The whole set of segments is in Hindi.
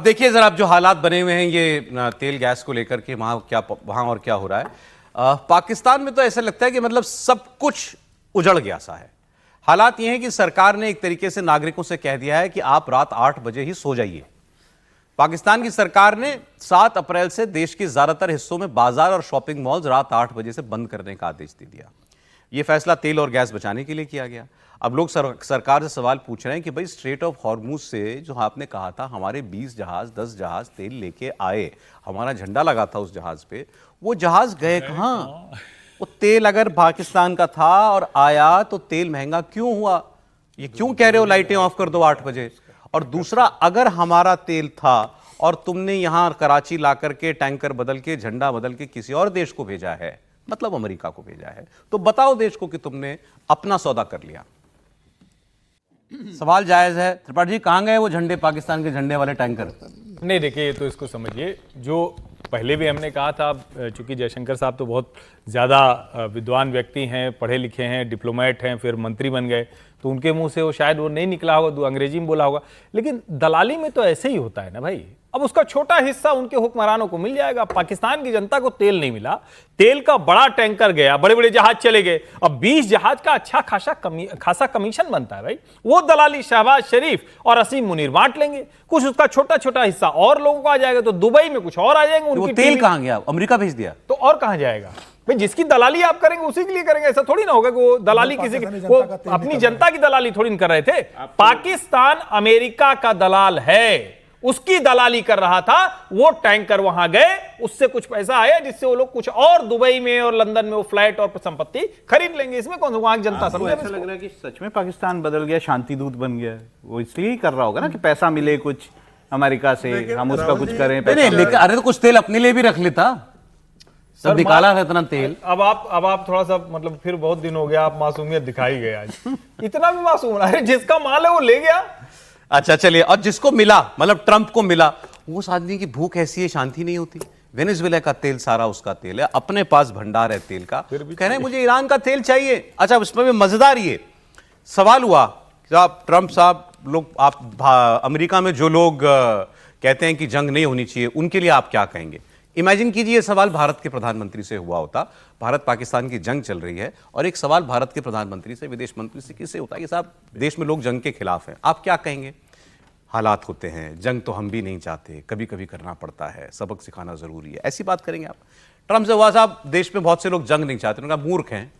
देखिए जरा जो हालात बने हुए हैं ये तेल गैस को लेकर के वहां और क्या हो रहा है। पाकिस्तान में तो ऐसा लगता है कि मतलब सब कुछ उजड़ गया सा है। हालात ये हैं कि सरकार ने एक तरीके से नागरिकों से कह दिया है कि आप रात 8 बजे ही सो जाइए। पाकिस्तान की सरकार ने 7 अप्रैल से देश के ज्यादातर हिस्सों में बाजार और शॉपिंग मॉल्स रात 8 बजे से बंद करने का आदेश दे दिया। यह फैसला तेल और गैस बचाने के लिए किया गया। अब लोग सरकार से सवाल पूछ रहे हैं कि भाई स्ट्रेट ऑफ हॉर्मुज से जो आपने कहा था हमारे 20 जहाज 10 जहाज तेल लेके आए, हमारा झंडा लगा था उस जहाज पे, वो जहाज गए कहां? वो तेल अगर पाकिस्तान का था और आया तो तेल महंगा क्यों हुआ? ये क्यों कह रहे हो लाइटें ऑफ कर दो 8 बजे? और दूसरा, अगर हमारा तेल था और तुमने यहां कराची ला करके टैंकर बदल के झंडा बदल के किसी और देश को भेजा है, मतलब अमेरिका को भेजा है, तो बताओ देश को कि तुमने अपना सौदा कर लिया। सवाल जायज है। त्रिपाठी जी, कहां गए वो झंडे, पाकिस्तान के झंडे वाले टैंकर? नहीं, देखिए ये तो इसको समझिए, जो पहले भी हमने कहा था, चूंकि जयशंकर साहब तो बहुत ज़्यादा विद्वान व्यक्ति हैं, पढ़े लिखे हैं, डिप्लोमेट हैं, फिर मंत्री बन गए, तो उनके मुंह से वो शायद वो नहीं निकला होगा, अंग्रेजी में बोला होगा, लेकिन दलाली में तो ऐसे ही होता है ना भाई। अब उसका छोटा हिस्सा उनके हुक्मरानों को मिल जाएगा। पाकिस्तान की जनता को तेल नहीं मिला, तेल का बड़ा टैंकर गया, बड़े बड़े जहाज चले गए, अब 20 जहाज का अच्छा खासा कमीशन बनता है भाई, वो दलाली शहबाज शरीफ और असीम मुनीर बांट लेंगे, कुछ उसका छोटा छोटा हिस्सा और लोगों को आ जाएगा, तो दुबई में कुछ और आ जाएंगे। उनकी तेल कहां गया? अमेरिका भेज दिया तो और कहां जाएगा भाई? जिसकी दलाली आप करेंगे उसी के लिए करेंगे। ऐसा थोड़ी ना होगा कि वो दलाली किसी की, वो अपनी जनता की दलाली थोड़ी ना कर रहे थे। पाकिस्तान अमेरिका का दलाल है, उसकी दलाली कर रहा था। वो टैंकर वहां गए, उससे कुछ पैसा आया जिससे वो लोग कुछ और दुबई में और लंदन में वो फ्लैट और संपत्ति खरीद लेंगे। इसमें कौन वहां की जनता समझे? ऐसा लग रहा है कि सच में पाकिस्तान बदल गया, शांति दूत बन गया। वो इसलिए ही कर रहा होगा ना कि पैसा मिले कुछ अमेरिका से, हम उसका कुछ करें। नहीं, लेकिन अरे तो कुछ तेल अपने लिए भी रख लेता, सब निकाला है इतना तेल। अब आप थोड़ा सा, मतलब फिर बहुत दिन हो गया, आप मासूमियत दिखाई गए आज। इतना भी मासूम? अरे जिसका माल है वो ले गया। अच्छा चलिए, और जिसको मिला, मतलब ट्रंप को मिला, उस आदमी की भूख ऐसी है, शांति नहीं होती। वेनेजुएला का तेल सारा उसका तेल है, अपने पास भंडार है तेल का, कह रहे हैं मुझे ईरान का तेल चाहिए। अच्छा, उसमें भी मजेदार ये सवाल हुआ कि आप ट्रंप साहब, लोग आप अमेरिका में जो लोग कहते हैं कि जंग नहीं होनी चाहिए, उनके लिए आप क्या कहेंगे? इमेजिन कीजिए सवाल भारत के प्रधानमंत्री से हुआ होता, भारत पाकिस्तान की जंग चल रही है, और एक सवाल भारत के प्रधानमंत्री से, विदेश मंत्री से, किससे होता है कि साहब देश में लोग जंग के खिलाफ हैं, आप क्या कहेंगे? हालात होते हैं, जंग तो हम भी नहीं चाहते, कभी कभी करना पड़ता है, सबक सिखाना जरूरी है, ऐसी बात करेंगे आप? ट्रंप से हुआ साहब देश में बहुत से लोग जंग नहीं चाहते, उन्होंने कहा मूर्ख हैं,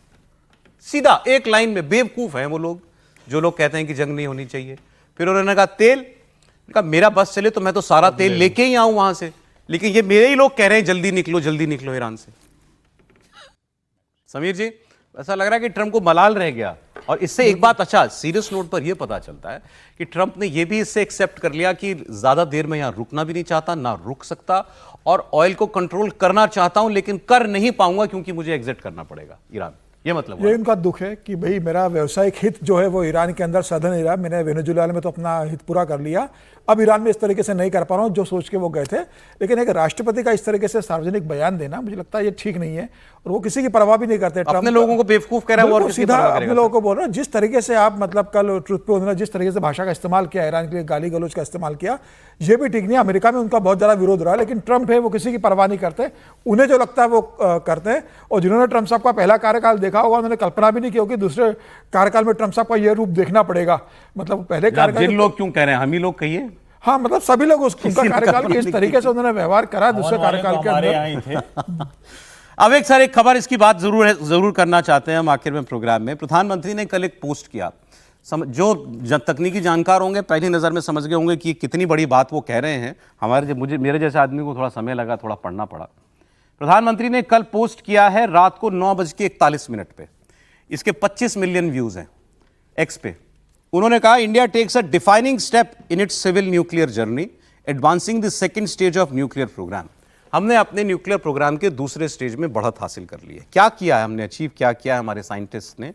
सीधा एक लाइन में बेवकूफ हैं वो लोग जो लोग कहते हैं कि जंग नहीं होनी चाहिए। फिर उन्होंने कहा तेल, कहा मेरा बस चले तो मैं तो सारा तेल लेके ही आऊं वहां से, लेकिन ये मेरे ही लोग कह रहे हैं जल्दी निकलो ईरान से। समीर जी, ऐसा लग रहा है कि ट्रंप को मलाल रह गया। और इससे एक बात, अच्छा सीरियस नोट पर यह पता चलता है कि ट्रंप ने यह भी इससे एक्सेप्ट कर लिया कि ज्यादा देर में यहां रुकना भी नहीं चाहता, ना रुक सकता, और ऑयल को कंट्रोल करना चाहता हूं लेकिन कर नहीं पाऊंगा क्योंकि मुझे एग्जिट करना पड़ेगा ईरान। ये मतलब ये उनका दुख है कि भाई मेरा व्यावसायिक हित जो है वो ईरान के अंदर साधन नहीं रहा, मैंने वेनेजुएला में तो अपना हित पूरा कर लिया, अब ईरान में इस तरीके से नहीं कर पा रहा हूँ जो सोच के वो गए थे। लेकिन एक राष्ट्रपति का इस तरीके से सार्वजनिक बयान देना, मुझे लगता है ये ठीक नहीं है, और वो किसी की परवाह भी नहीं करते। अपने लोगों को बेवकूफ कह रहा है वो, सीधा अपने लोगों को बोल रहा है। जिस तरीके से आप, मतलब कल ट्रुथ पे उन्होंने जिस तरीके से भाषा का इस्तेमाल किया, ईरान के लिए गाली गलौज का इस्तेमाल किया, ये भी ठीक नहीं है। अमेरिका में उनका बहुत ज़्यादा विरोध रहा है, लेकिन ट्रंप है वो किसी की परवाह नहीं करते, उन्हें जो लगता है वो करते हैं। और जिन्होंने ट्रंप साहब का पहला कार्यकाल देखा होगा, उन्होंने कल्पना भी नहीं की होगी दूसरे कार्यकाल में ट्रंप साहब का ये रूप देखना पड़ेगा। मतलब पहले कार्यकाल, जिन लोग क्यों कह रहे हैं, हम ही लोग कहिए, हाँ मतलब सभी लोग उनका कार्यकाल के इस तरीके से उन्होंने व्यवहार करा दूसरे कार्यकाल के अंदर। अब एक सर एक खबर, इसकी बात जरूर करना चाहते हैं हम आखिर में प्रोग्राम में। प्रधानमंत्री ने कल एक पोस्ट किया, जो तकनीकी जानकार होंगे पहली नजर में समझ गए होंगे कि कितनी बड़ी बात वो कह रहे हैं। मेरे जैसे आदमी को थोड़ा समय लगा, थोड़ा पढ़ना पड़ा। प्रधानमंत्री ने कल पोस्ट किया है रात को 9:41 पे, इसके 25 मिलियन व्यूज हैं एक्स पे। उन्होंने कहा India takes a defining step in its civil nuclear journey, advancing the second stage of nuclear programme. हमने अपने न्यूक्लियर प्रोग्राम के दूसरे स्टेज में बढ़त हासिल कर ली है। क्या किया है हमने, अचीव क्या किया है हमारे साइंटिस्ट ने?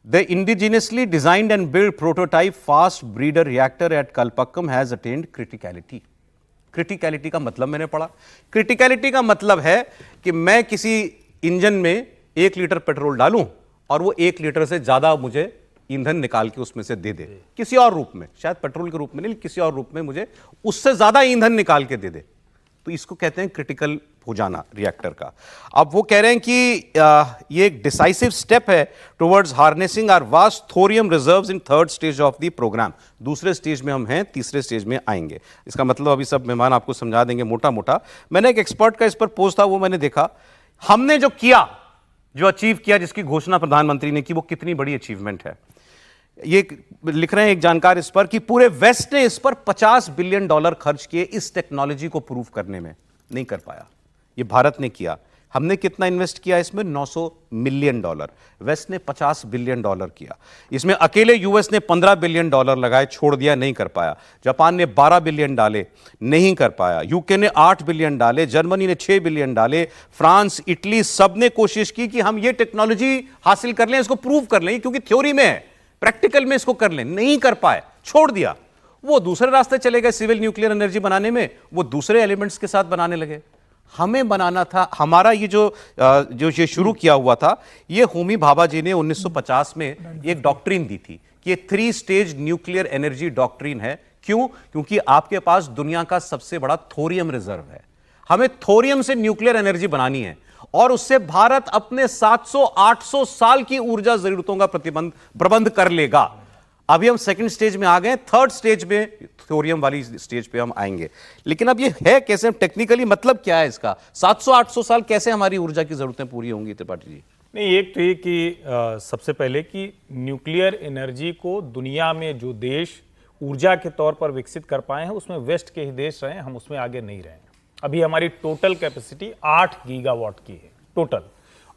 The indigenously designed and build prototype fast breeder reactor at Kalpakkam has attend criticality. Criticality का मतलब मैंने पढ़ा, क्रिटिकलिटी का मतलब है कि मैं किसी इंजन में 1 लीटर पेट्रोल डालूं और वो 1 लीटर से ज्यादा मुझे ईंधन निकाल के उसमें से दे दे, किसी और रूप में, शायद पेट्रोल के रूप में नहीं, किसी और रूप में मुझे उससे ज्यादा ईंधन निकाल के दे दे, तो इसको कहते हैं क्रिटिकल हो जाना रिएक्टर का। अब वो कह रहे हैं कि ये एक डिसाइसिव स्टेप है towards harnessing our vast thorium reserves in third stage of the programme. दूसरे स्टेज में हम हैं, तीसरे स्टेज में आएंगे। इसका मतलब अभी सब मेहमान आपको समझा देंगे मोटा मोटा। मैंने एक एक्सपर्ट का इस पर पोस्ट था, वो मैंने देखा, हमने जो किया, जो अचीव किया, जिसकी घोषणा प्रधानमंत्री ने की, वो कितनी बड़ी अचीवमेंट है। ये लिख रहे हैं एक जानकार इस पर कि पूरे वेस्ट ने इस पर $50 बिलियन खर्च किए इस टेक्नोलॉजी को प्रूव करने में, नहीं कर पाया। ये भारत ने किया। हमने कितना इन्वेस्ट किया इसमें? $900 मिलियन। वेस्ट ने $50 बिलियन किया। इसमें अकेले यूएस ने $15 बिलियन लगाए, छोड़ दिया, नहीं कर पाया। जापान ने $12 बिलियन डाले, नहीं कर पाया। यूके ने $8 बिलियन डाले, जर्मनी ने $6 बिलियन डाले, फ्रांस, इटली, सब ने कोशिश की कि हम ये टेक्नोलॉजी हासिल कर लें, इसको प्रूव कर लें, क्योंकि थ्योरी में है, प्रैक्टिकल में इसको कर लें, नहीं कर पाए, छोड़ दिया। वो दूसरे रास्ते चले गए सिविल न्यूक्लियर एनर्जी बनाने में, वो दूसरे एलिमेंट्स के साथ बनाने लगे। हमें बनाना था, हमारा ये जो ये शुरू किया हुआ था, ये होमी भाभा जी ने 1950 में एक डॉक्ट्रिन दी थी कि ये 3 स्टेज न्यूक्लियर एनर्जी डॉक्ट्रिन है। क्यों? क्योंकि आपके पास दुनिया का सबसे बड़ा थोरियम रिजर्व है। हमें थोरियम से न्यूक्लियर एनर्जी बनानी है और उससे भारत अपने 700-800 साल की ऊर्जा जरूरतों का प्रबंध कर लेगा। अभी हम सेकंड स्टेज में आ गए, थर्ड स्टेज में, थोरियम वाली स्टेज पे हम आएंगे। लेकिन अब ये है कैसे टेक्निकली, मतलब क्या है इसका? 700-800 साल कैसे हमारी ऊर्जा की जरूरतें पूरी होंगी त्रिपाठी जी? नहीं, एक तो ये कि सबसे पहले कि न्यूक्लियर एनर्जी को दुनिया में जो देश ऊर्जा के तौर पर विकसित कर पाए हैं, उसमें वेस्ट के ही देश रहे, हम उसमें आगे नहीं रहे। अभी हमारी टोटल कैपेसिटी 8 गीगावाट की है टोटल,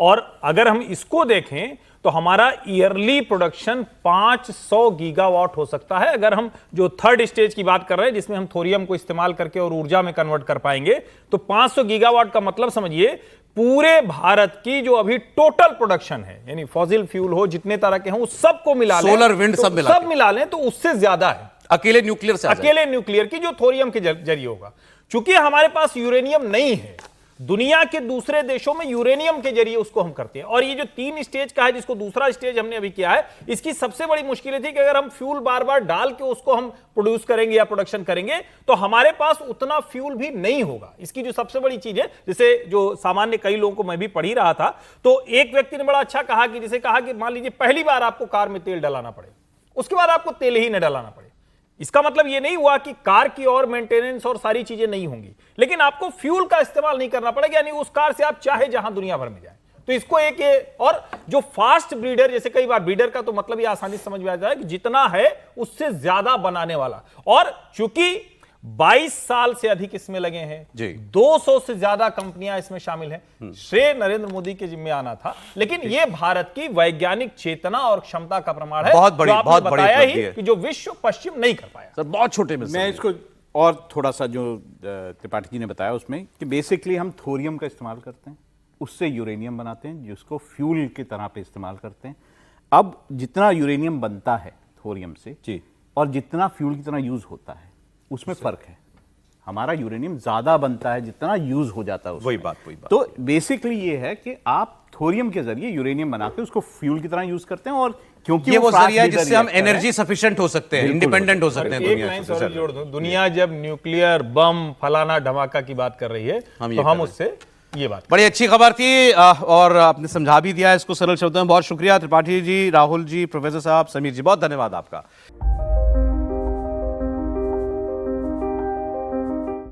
और अगर हम इसको देखें तो हमारा ईयरली प्रोडक्शन 500 गीगावाट हो सकता है। अगर हम जो थर्ड स्टेज की बात कर रहे हैं, जिसमें हम थोरियम को इस्तेमाल करके और ऊर्जा में कन्वर्ट कर पाएंगे, तो 500 गीगावाट का मतलब समझिए पूरे भारत की जो अभी टोटल प्रोडक्शन है, यानी फॉसिल फ्यूल हो, जितने तरह के हो, सबको मिला लें, सोलर, विंड, तो सब मिला लें तो उससे ज्यादा है अकेले न्यूक्लियर से, अकेले न्यूक्लियर की, जो थोरियम के जरिए होगा। चूंकि हमारे पास यूरेनियम नहीं है, दुनिया के दूसरे देशों में यूरेनियम के जरिए उसको हम करते हैं। और ये जो 3 स्टेज का है, जिसको दूसरा स्टेज हमने अभी किया है, इसकी सबसे बड़ी मुश्किल थी कि अगर हम फ्यूल बार बार डाल के उसको हम प्रोड्यूस करेंगे या प्रोडक्शन करेंगे, तो हमारे पास उतना फ्यूल भी नहीं होगा। इसकी जो सबसे बड़ी चीज है, जैसे जो सामान्य कई लोगों को, मैं भी पढ़ ही रहा था, तो एक व्यक्ति ने बड़ा अच्छा कहा कि जैसे कहा कि मान लीजिए पहली बार आपको कार में तेल डलाना पड़े, उसके बाद आपको तेल ही न डलाना पड़े। इसका मतलब यह नहीं हुआ कि कार की और मेंटेनेंस और सारी चीजें नहीं होंगी, लेकिन आपको फ्यूल का इस्तेमाल नहीं करना पड़ेगा, यानी उस कार से आप चाहे जहां दुनिया भर में जाए। तो इसको एक और जो फास्ट ब्रीडर, जैसे कई बार ब्रीडर का तो मतलब ये आसानी से समझ में आ जाता है कि जितना है उससे ज्यादा बनाने वाला। और चूंकि 22 साल से अधिक इसमें लगे हैं, 200 से ज्यादा कंपनियां इसमें शामिल हैं, श्रेय नरेंद्र मोदी के जिम्मे आना था। लेकिन यह भारत की वैज्ञानिक चेतना और क्षमता का प्रमाण है, बहुत बड़ी, बहुत बड़ी बताया ही कि जो विश्व पश्चिम नहीं कर पाया। सर बहुत छोटे में मैं इसको और थोड़ा सा, जो त्रिपाठी जी ने बताया उसमें, कि बेसिकली हम थोरियम का इस्तेमाल करते हैं, उससे यूरेनियम बनाते हैं, जिसको फ्यूल की तरह पे इस्तेमाल करते हैं। अब जितना यूरेनियम बनता है थोरियम से जी, और जितना फ्यूल की तरह यूज होता है, उसमें फर्क है। हमारा यूरेनियम ज्यादा बनता है जितना यूज हो जाता है, वही बात। तो बेसिकली ये है कि आप थोरियम के जरिए यूरेनियम बना के उसको फ्यूल की तरह यूज करते हैं, और क्योंकि ये वो जरिया है जिससे हम एनर्जी सफिशिएंट हो सकते हैं, इंडिपेंडेंट हो सकते हैं एक लाइन और जोड़ दूं, दुनिया जब न्यूक्लियर बम फलाना धमाका की बात कर रही है, तो हम उससे ये बात, बड़ी अच्छी खबर थी और आपने समझा भी दिया इसको सरल शब्दों में। बहुत शुक्रिया त्रिपाठी जी, राहुल जी, प्रोफेसर साहब, समीर जी, बहुत धन्यवाद आपका।